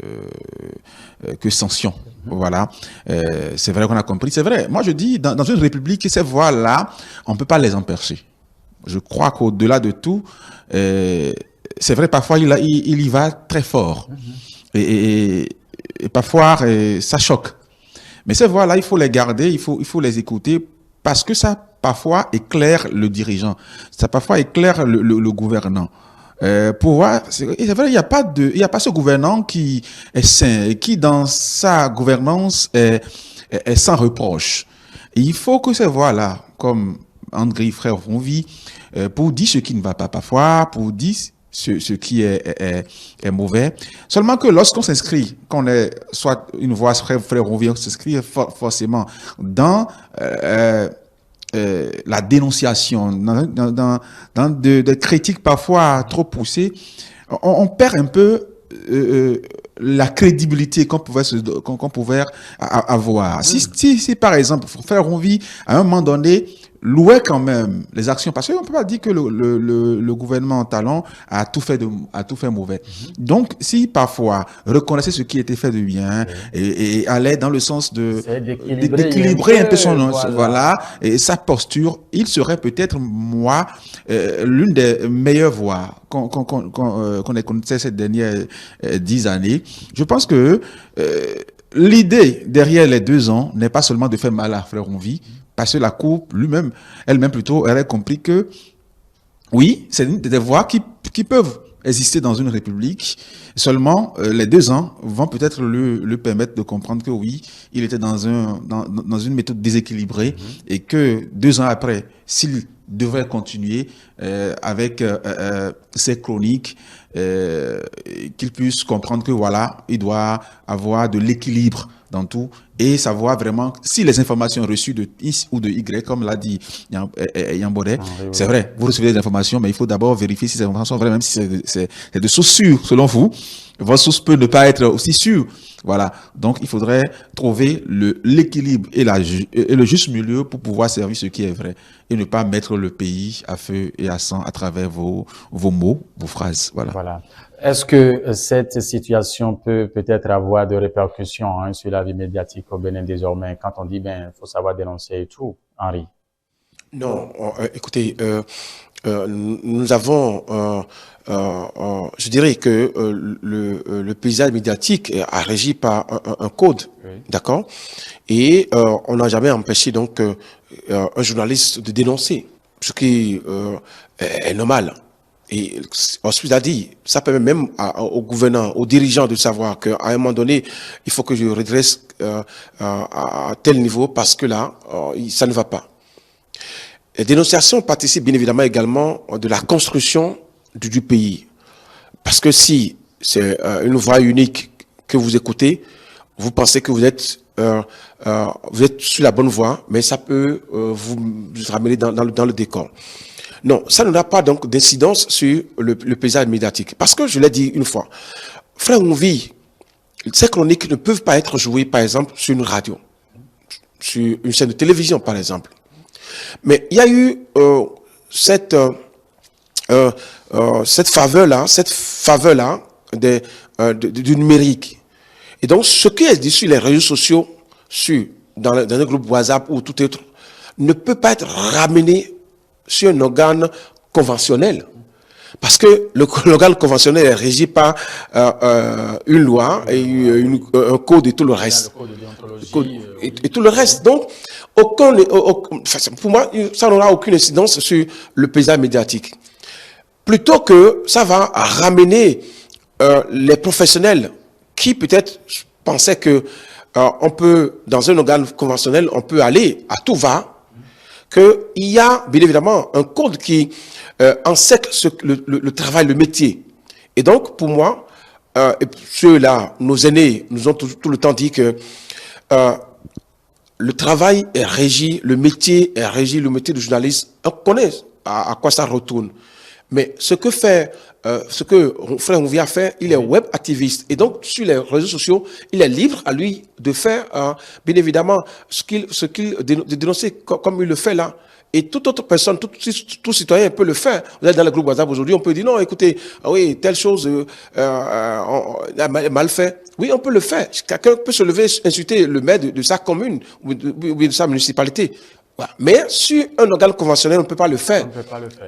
S2: sanction. Voilà. C'est vrai qu'on a compris. C'est vrai. Moi, je dis, dans une république, ces voix-là, on ne peut pas les empêcher. Je crois qu'au-delà de tout, c'est vrai, parfois, il y va très fort. Et parfois, ça choque. Mais ces voix-là, il faut les garder, il faut les écouter parce que ça, parfois, éclaire le dirigeant. Ça, parfois, éclaire le gouvernant. Pour voir, c'est vrai, il n'y a pas ce gouvernant qui est sain et qui, dans sa gouvernance, est sans reproche. Et il faut que ces voix-là, comme André Frère Onvi, pour dire ce qui ne va pas parfois, pour dire ce qui est mauvais. Seulement que lorsqu'on s'inscrit, qu'on est soit une voix Frère Onvi, on s'inscrit forcément dans la dénonciation, dans des critiques parfois trop poussées, on perd un peu la crédibilité qu'on pouvait avoir. Si par exemple, Frère Onvi, à un moment donné, louait quand même les actions, parce qu'on ne peut pas dire que le gouvernement en talon a tout fait mauvais. Donc, si parfois reconnaissait ce qui était fait de bien et allait dans le sens d'équilibrer un peu son, voilà, et sa posture, il serait peut-être, moi, l'une des meilleures voix qu'on ait connues ces dernières 10 années. Je pense que l'idée derrière les 2 ans n'est pas seulement de faire mal à Frère Onvi, parce que la Cour elle-même plutôt, elle a compris que, oui, c'est des voix qui peuvent exister dans une république. Seulement, les 2 ans vont peut-être le permettre de comprendre que oui, il était dans une méthode déséquilibrée et que 2 ans après, s'il devrait continuer avec ses chroniques, qu'il puisse comprendre que voilà, il doit avoir de l'équilibre dans tout et savoir vraiment si les informations reçues de X ou de Y, comme l'a dit Yambodé, c'est vrai, vous recevez des informations, mais il faut d'abord vérifier si ces informations sont vraies, même si c'est de sources sûres, selon vous. Votre source peut ne pas être aussi sûre. Voilà. Donc, il faudrait trouver l'équilibre et le juste milieu pour pouvoir servir ce qui est vrai et ne pas mettre le pays à feu et à sang à travers vos mots, vos phrases. Voilà.
S1: Est-ce que cette situation peut peut-être avoir des répercussions sur la vie médiatique au Bénin désormais quand on dit il faut savoir dénoncer et tout, Henri?
S3: Non, écoutez, nous avons, je dirais que le paysage médiatique est régi par un code, d'accord? Et on n'a jamais empêché donc un journaliste de dénoncer, ce qui est normal. Et ensuite, a dit, ça permet même aux gouvernants, aux dirigeants de savoir qu'à un moment donné, il faut que je redresse à tel niveau parce que là, ça ne va pas. Les dénonciations participent bien évidemment également de la construction du pays. Parce que si c'est une voix unique que vous écoutez, vous pensez que vous êtes sur la bonne voie, mais ça peut vous ramener dans le décor. Non, ça n'a pas donc d'incidence sur le paysage médiatique. Parce que je l'ai dit une fois, frère Ouvi, ces chroniques ne peuvent pas être jouées, par exemple, sur une radio, sur une chaîne de télévision, par exemple. Mais il y a eu cette faveur-là du numérique. Et donc, ce qui est dit sur les réseaux sociaux, dans un groupe WhatsApp ou tout autre, ne peut pas être ramené sur un organe conventionnel. Parce que l'organe conventionnel est régi par une loi et un code et tout le reste. Et tout le reste. Donc, pour moi, ça n'aura aucune incidence sur le paysage médiatique. Plutôt que ça va ramener les professionnels qui peut-être pensaient que on peut, dans un organe conventionnel, on peut aller à tout va, qu'il y a bien évidemment un code qui enseigne le travail, le métier. Et donc, pour moi, ceux-là, nos aînés, nous ont tout le temps dit que le travail est régi, le métier est régi, le métier de journaliste, on connaît à quoi ça retourne. Mais ce que Frère Ouvi a fait, il est web activiste. Et donc, sur les réseaux sociaux, il est libre à lui de faire, bien évidemment, de dénoncer comme il le fait là. Et toute autre personne, tout citoyen peut le faire. Vous êtes dans le groupe WhatsApp aujourd'hui, on peut dire non, écoutez, oui, telle chose mal fait. Oui, on peut le faire. Quelqu'un peut se lever, insulter le maire de sa commune ou de sa municipalité. Mais sur un organe conventionnel, on ne peut pas le faire.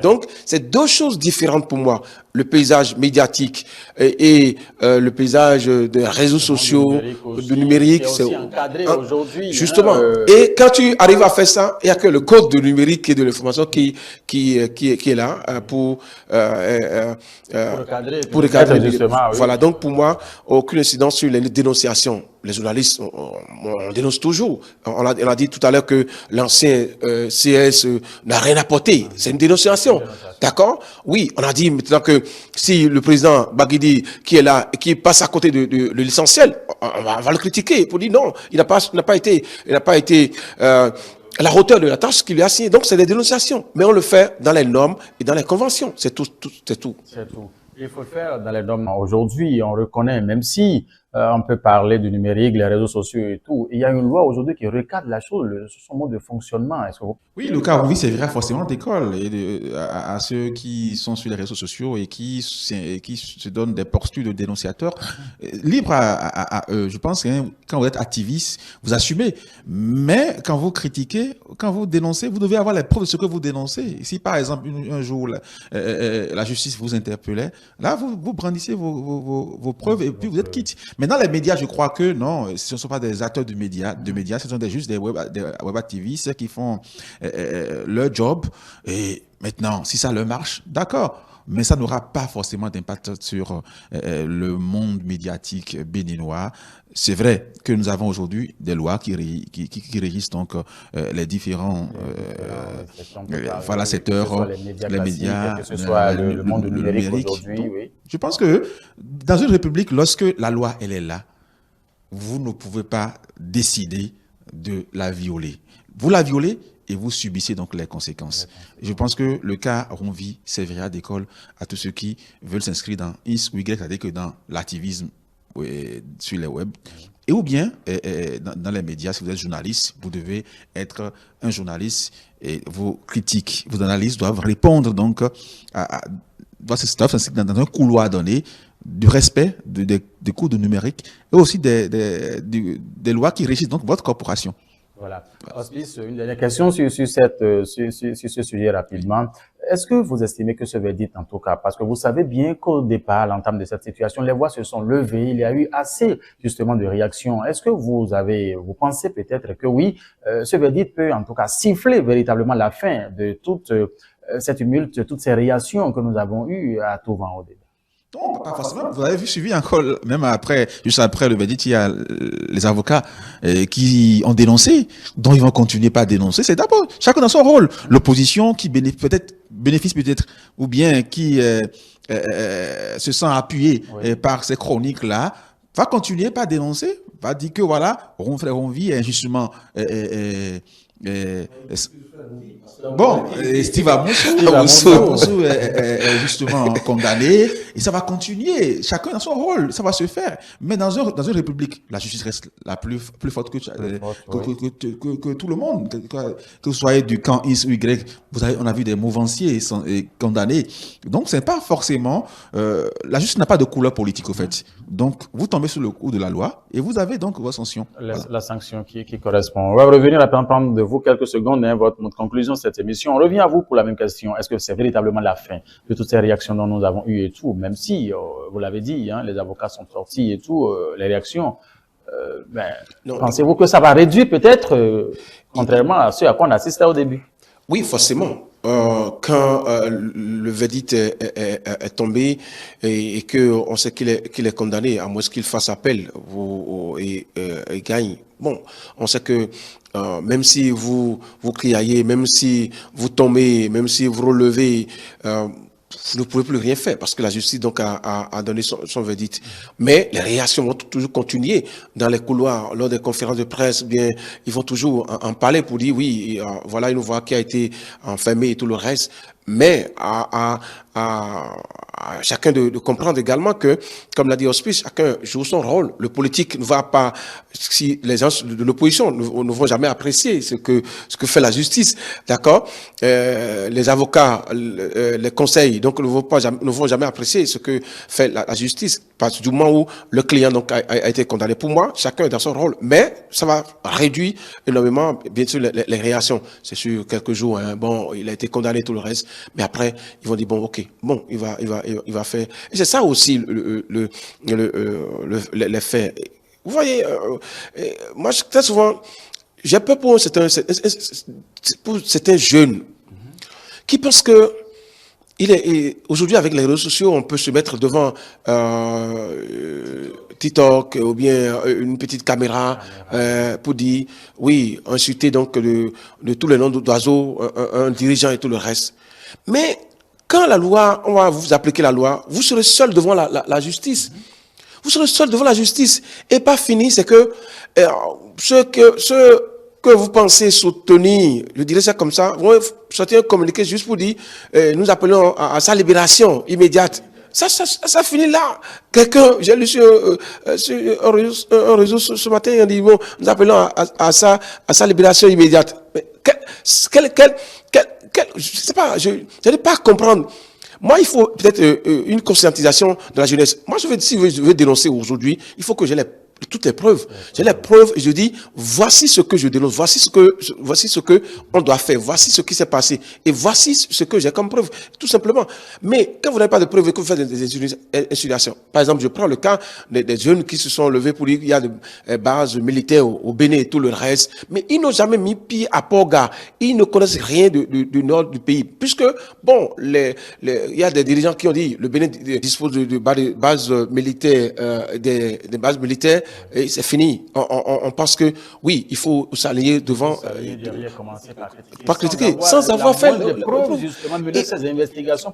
S3: Donc, c'est deux choses différentes pour moi. Le paysage médiatique et le paysage des réseaux sociaux, du numérique.
S1: C'est aussi encadré aujourd'hui.
S3: Justement. Et quand tu arrives à faire ça, il n'y a que le code du numérique et de l'information qui est là pour recadrer.
S1: Justement, oui.
S3: Voilà. Donc, pour moi, aucune incidence sur les dénonciations. Les journalistes, on dénonce toujours. On a dit tout à l'heure que l'ancien CS n'a rien apporté. C'est une dénonciation. D'accord? Oui, on a dit maintenant que si le président Baguidi, qui est là, qui passe à côté de l'essentiel, on va le critiquer pour dire non, il n'a pas été à la hauteur de la tâche qu'il lui a signée. Donc, c'est des dénonciations. Mais on le fait dans les normes et dans les conventions. C'est tout.
S1: C'est tout. Il faut le faire dans les normes. Aujourd'hui, on reconnaît, même si on peut parler du numérique, les réseaux sociaux et tout, il y a une loi aujourd'hui qui recadre la chose, son mode de fonctionnement. Est-ce que vous...
S2: Oui, le cas Ouvi servira forcément d'école à ceux qui sont sur les réseaux sociaux et qui se donnent des postures de dénonciateurs. Libre à eux. Je pense que quand vous êtes activiste, vous assumez. Mais quand vous critiquez, quand vous dénoncez, vous devez avoir les preuves de ce que vous dénoncez. Si par exemple, un jour, la justice vous interpellait, là, vous brandissez vos preuves et puis vous êtes quitte. Mais dans les médias, je crois que non, ce ne sont pas des acteurs de médias, ce sont juste des web activistes qui font leur job. Et maintenant, si ça leur marche, d'accord. Mais ça n'aura pas forcément d'impact sur le monde médiatique béninois. C'est vrai que nous avons aujourd'hui des lois qui régissent donc les différents secteurs, les médias,
S1: que ce soit le monde numérique aujourd'hui. Oui.
S2: Je pense que dans une république, lorsque la loi elle est là, vous ne pouvez pas décider de la violer. Vous la violez et vous subissez donc les conséquences. Je pense que le cas Ouvi servira d'école à tous ceux qui veulent s'inscrire dans X ou Y, c'est-à-dire que dans l'activisme sur les web, et ou bien dans les médias. Si vous êtes journaliste, vous devez être un journaliste et vos critiques, vos analyses doivent répondre donc doivent s'inscrire dans un couloir donné du respect des cours de numérique et aussi des lois qui régissent donc votre corporation.
S1: Voilà. Hospice, une dernière question sur ce sujet rapidement. Est-ce que vous estimez que ce verdict, en tout cas, parce que vous savez bien qu'au départ, à l'entame de cette situation, les voix se sont levées, il y a eu assez, justement, de réactions. Est-ce que vous pensez peut-être que oui, ce verdict peut, en tout cas, siffler véritablement la fin de toute cette tumulte, toutes ces réactions que nous avons eues à tout vent au début?
S2: Non, pas forcément. Vous avez suivi encore, même après, juste après le verdict, il y a les avocats qui ont dénoncé, dont ils vont continuer pas à dénoncer. C'est d'abord chacun dans son rôle. L'opposition qui bénéficie peut-être, ou bien qui se sent appuyée par ces chroniques-là, va continuer par dénoncer, va dire que voilà, frère Ronvi est injustement bon, Steve Amoussou est justement condamné et ça va continuer. Chacun dans son rôle, ça va se faire. Mais dans une république, la justice reste la plus forte que tout le monde. Que vous soyez du camp X ou Y, on a vu des mouvanciers condamnés. Donc, c'est pas forcément... la justice n'a pas de couleur politique, au fait. Donc, vous tombez sous le coup de la loi et vous avez donc vos sanctions.
S1: La sanction qui correspond. On va revenir à prendre de vous quelques secondes, hein, votre conclusion de cette émission. On revient à vous pour la même question. Est-ce que c'est véritablement la fin de toutes ces réactions dont nous avons eues et tout, même si, vous l'avez dit, hein, les avocats sont sortis et tout, les réactions, pensez-vous que ça va réduire peut-être, contrairement à ce à quoi on assistait au début?
S3: Oui, forcément. Quand le verdict est tombé et que on sait qu'il est condamné, à moins qu'il fasse appel et gagne. Bon, on sait que même si vous criez, même si vous tombez, même si vous relevez, vous ne pouvez plus rien faire parce que la justice donc a donné son verdict. Mais les réactions vont toujours continuer dans les couloirs, lors des conférences de presse. Bien, ils vont toujours en parler pour dire oui, voilà une voix qui a été enfermée et tout le reste. Mais à chacun de comprendre également que, comme l'a dit Hospice, chacun joue son rôle. Le politique ne va pas, si les gens de l'opposition ne vont jamais apprécier ce que fait la justice, d'accord. Les avocats, les conseils, donc ne vont jamais apprécier ce que fait la justice, parce que du moment où le client donc a été condamné. Pour moi, chacun est dans son rôle, mais ça va réduire énormément, bien sûr, les réactions. C'est sûr, quelques jours, hein, bon, il a été condamné, tout le reste. Mais après, ils vont dire bon, ok, bon, il va faire. Et c'est ça aussi les faits. Vous voyez, moi très souvent, j'ai peur pour certains jeunes qui pensent que aujourd'hui avec les réseaux sociaux, on peut se mettre devant TikTok ou bien une petite caméra pour dire oui, insulter donc de tous les noms d'oiseaux, un dirigeant et tout le reste. Mais quand la loi, on va vous appliquer la loi, vous serez seul devant la justice. Vous serez seul devant la justice. Et pas fini, c'est que ceux que vous pensez soutenir, je dirais ça comme ça, vont sortir un communiqué juste pour dire nous appelons à sa libération immédiate. Ça finit là. Quelqu'un, j'ai lu sur un réseau ce matin, il dit bon, nous appelons à sa libération immédiate. Mais je sais pas, je n'arrive pas à comprendre. Moi, il faut peut-être une conscientisation de la jeunesse. Moi, si je veux dénoncer aujourd'hui, il faut que j'ai toutes les preuves. J'ai les preuves et je dis, voici ce que je dénonce, voici ce que on doit faire, voici ce qui s'est passé et voici ce que j'ai comme preuve, tout simplement. Mais quand vous n'avez pas de preuves et que vous faites des insinuations, par exemple, je prends le cas des jeunes qui se sont levés pour dire qu'il y a des bases militaires au Bénin et tout le reste, mais ils n'ont jamais mis pied à Porga, ils ne connaissent rien du nord du pays, puisque, bon, il y a des dirigeants qui ont dit, le Bénin dispose de bases militaires, des bases militaires, et c'est fini. On pense que, oui, il faut s'aligner devant...
S1: Pas critiquer,
S3: sans avoir fait...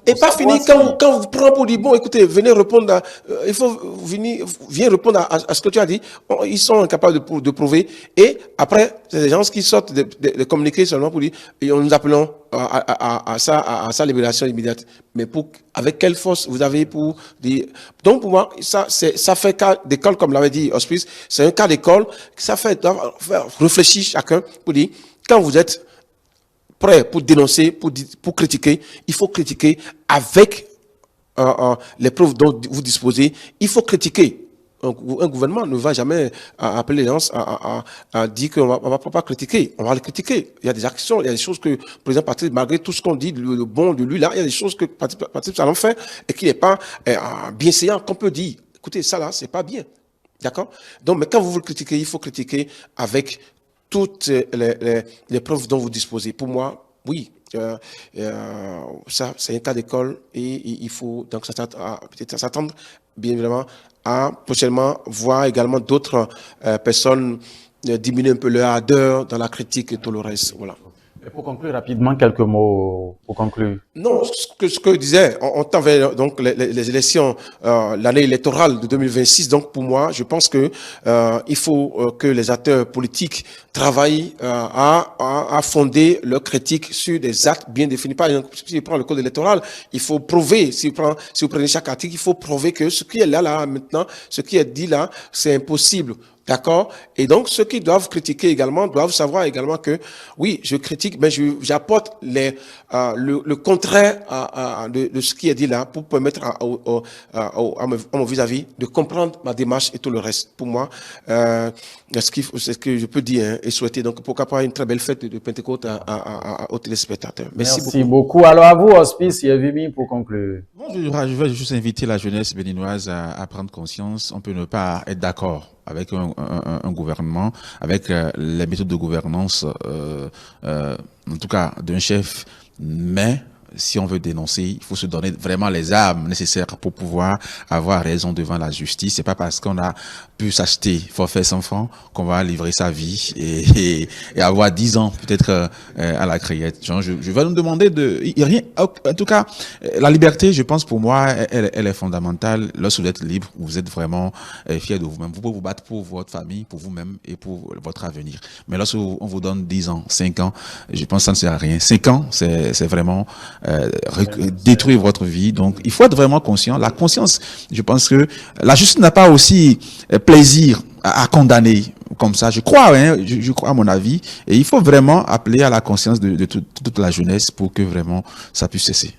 S3: Et pas fini quand vous prenez pour dire, bon, écoutez, venez répondre il faut viens répondre à ce que tu as dit. Ils sont incapables de prouver. Et après, c'est des gens qui sortent de communiquer seulement pour dire, et nous appelons à sa libération immédiate. Mais avec quelle force vous avez pour dire... Donc, pour moi, ça fait cas d'école, comme l'avait dit Hospice, c'est un cas d'école, ça fait réfléchir chacun pour dire, quand vous êtes prêt pour dénoncer, pour critiquer, il faut critiquer avec les preuves dont vous disposez, il faut critiquer. Un gouvernement ne va jamais appeler les gens à dire qu'on ne va pas critiquer. On va le critiquer. Il y a des actions, il y a des choses que, par exemple, Patrice, malgré tout ce qu'on dit, le bon de lui, là, il y a des choses que Patrice Talon fait et qui n'est pas bien séant, qu'on peut dire. Écoutez, ça là, c'est pas bien. D'accord? Donc, mais quand vous le critiquez, il faut critiquer avec toutes les preuves dont vous disposez. Pour moi, oui. Ça, c'est un cas d'école et il faut donc peut-être s'attendre, bien évidemment, à prochainement voir également d'autres personnes diminuer un peu leur ardeur dans la critique et tout le reste. Voilà.
S1: Et pour conclure rapidement, quelques mots pour conclure.
S3: Non, ce que je disais, on tend vers donc les élections, l'année électorale de 2026. Donc pour moi, je pense que il faut que les acteurs politiques travaillent à fonder leur critique sur des actes bien définis. Par exemple, si je prends le code électoral, il faut prouver. Si vous prenez chaque article, il faut prouver que ce qui est là maintenant, ce qui est dit là, c'est impossible. D'accord? Et donc, ceux qui doivent critiquer également doivent savoir également que, oui, je critique, mais j'apporte le contraire de ce qui est dit là pour permettre à mon vis-à-vis de comprendre ma démarche et tout le reste. Pour moi, c'est ce que je peux dire, hein, et souhaiter. Donc, pourquoi pas une très belle fête de Pentecôte aux téléspectateurs.
S1: Merci beaucoup. Alors, à vous, Hospice Yavimi, pour conclure.
S2: Bon, je vais juste inviter la jeunesse béninoise à prendre conscience. On peut ne pas être d'accord avec un gouvernement, avec les méthodes de gouvernance, en tout cas d'un chef, mais si on veut dénoncer, il faut se donner vraiment les armes nécessaires pour pouvoir avoir raison devant la justice. C'est pas parce qu'on a pu s'acheter forfait sans francs qu'on va livrer sa vie et avoir 10 ans peut-être à la criette. Genre, je vais nous demander rien. En tout cas, la liberté, je pense pour moi, elle est fondamentale. Lorsque vous êtes libre, vous êtes vraiment fier de vous-même. Vous pouvez vous battre pour votre famille, pour vous-même et pour votre avenir. Mais lorsque on vous donne 10 ans, 5 ans, je pense que ça ne sert à rien. 5 ans, c'est vraiment détruire votre vie. Donc, il faut être vraiment conscient. La conscience, je pense que la justice n'a pas aussi plaisir à condamner comme ça. Je crois, hein, je crois à mon avis. Et il faut vraiment appeler à la conscience de toute la jeunesse pour que vraiment ça puisse cesser.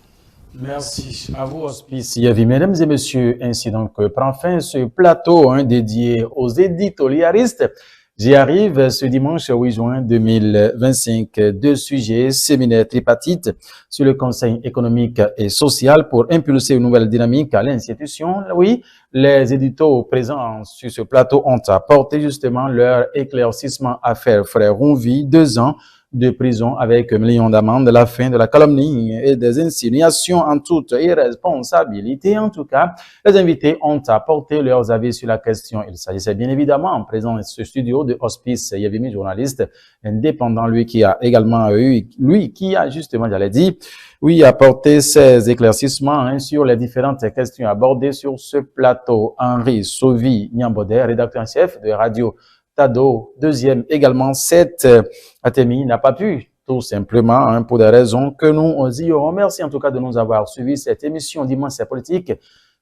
S1: Merci à vous, Hospice Yavi. Mesdames et messieurs, ainsi donc prend fin ce plateau dédié aux éditorialistes. J'y arrive ce dimanche 8 juin 2025. 2 sujets, séminaire tripartite sur le Conseil économique et social pour impulser une nouvelle dynamique à l'institution. Oui, les éditos présents sur ce plateau ont apporté justement leur éclaircissement à faire. Frère Ronvi, 2 ans de prison avec 1 million d'amende, la fin de la calomnie et des insinuations en toute irresponsabilité. En tout cas, les invités ont apporté leurs avis sur la question. Il s'agissait bien évidemment en présent de ce studio de Hospice Yavimi, journaliste indépendant, lui qui a justement, j'allais dire, oui, apporté ses éclaircissements sur les différentes questions abordées sur ce plateau. Henri Sauvi Niambodé, rédacteur en chef de Radio Tado, deuxième également, cette Atemi n'a pas pu, tout simplement, pour des raisons que nous ignorons. Merci en tout cas de nous avoir suivis. Cette émission Dimanche politique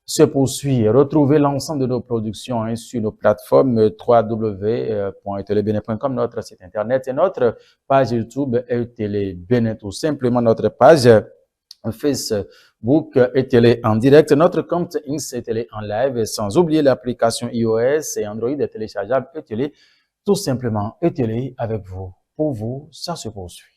S1: se poursuit. Retrouvez l'ensemble de nos productions sur nos plateformes www.etelebene.com, notre site internet et notre page YouTube Etelebene, tout simplement notre page Facebook Etele en direct, notre compte X Etele en live, sans oublier l'application iOS et Android téléchargeable Etele, tout simplement Etele avec vous. Pour vous, ça se poursuit.